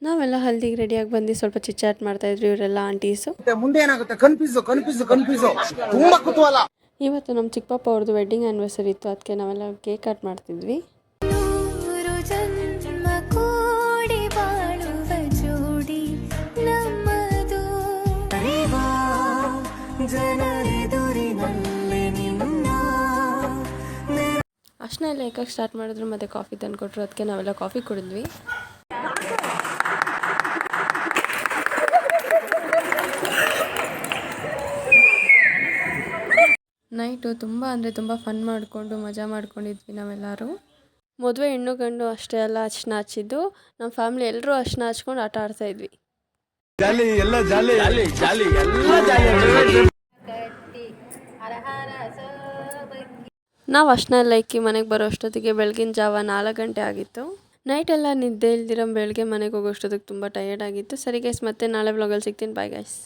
ನಾವೆಲ್ಲ ಹಲ್ದಿಗೆ ರೆಡಿಯಾಗಿ ಬಂದು ಸ್ವಲ್ಪ ಚಿಟ್ಚಾಟ್ ಮಾಡ್ತಾಯಿದ್ರು ಇವರೆಲ್ಲ ಆಂಟೀಸು. ಮುಂದೆ ಏನಾಗುತ್ತೆ ಕನ್ಫ್ಯೂಸು ತುಂಬಾ ಕುತೂಹಲ. ಇವತ್ತು ನಮ್ಮ ಚಿಕ್ಕಪ್ಪ ಅವ್ರದ್ದು ವೆಡ್ಡಿಂಗ್ ಆ್ಯನಿವರ್ಸರಿ ಇತ್ತು, ಅದಕ್ಕೆ ನಾವೆಲ್ಲ ಕೇಕ್ ಕಟ್ ಮಾಡ್ತಿದ್ವಿ. ಅಷ್ಟನ್ನ ಎಲ್ಲ ಏಕಕ್ಕೆ ಸ್ಟಾರ್ಟ್ ಮಾಡಿದ್ರು, ಮತ್ತು ಕಾಫಿ ತಂದು ಕೊಟ್ಟರು, ಅದಕ್ಕೆ ನಾವೆಲ್ಲ ಕಾಫಿ ಕುಡಿದ್ವಿ. ನೈಟು ತುಂಬ ಅಂದರೆ ತುಂಬ ಫನ್ ಮಾಡಿಕೊಂಡು ಮಜಾ ಮಾಡ್ಕೊಂಡಿದ್ವಿ ನಾವೆಲ್ಲರೂ. ಮದುವೆ ಹೆಣ್ಣು ಗಂಡು ಅಷ್ಟೇ ಎಲ್ಲ ಅರ್ಶಿನ ಹಚ್ಚಿದ್ದು, ನಮ್ಮ ಫ್ಯಾಮಿಲಿ ಎಲ್ಲರೂ ಅರ್ಶಿನ ಹಚ್ಕೊಂಡು ಆಟ ಆಡ್ತಾಯಿದ್ವಿ. ನಾವು ಅರ್ಶಿನ ಎಲ್ಲ ಇಕ್ಕಿ ಮನೆಗೆ ಬರೋ ಅಷ್ಟೊತ್ತಿಗೆ ಬೆಳಗಿನ ಜಾವ 4 ಗಂಟೆ ಆಗಿತ್ತು. ನೈಟೆಲ್ಲ ನಿದ್ದೆ ಇಲ್ದಿರೋ ಬೆಳಗ್ಗೆ ಮನೆಗೆ ಹೋಗೋ ಅಷ್ಟೊತ್ತಿಗೆ ತುಂಬ ಟಯರ್ಡ್ ಆಗಿತ್ತು. ಸರಿ ಗೈಸ್, ಮತ್ತೆ ನಾಳೆ ವ್ಲಾಗಲ್ಲಿ ಸಿಗ್ತೀನಿ. Bye guys.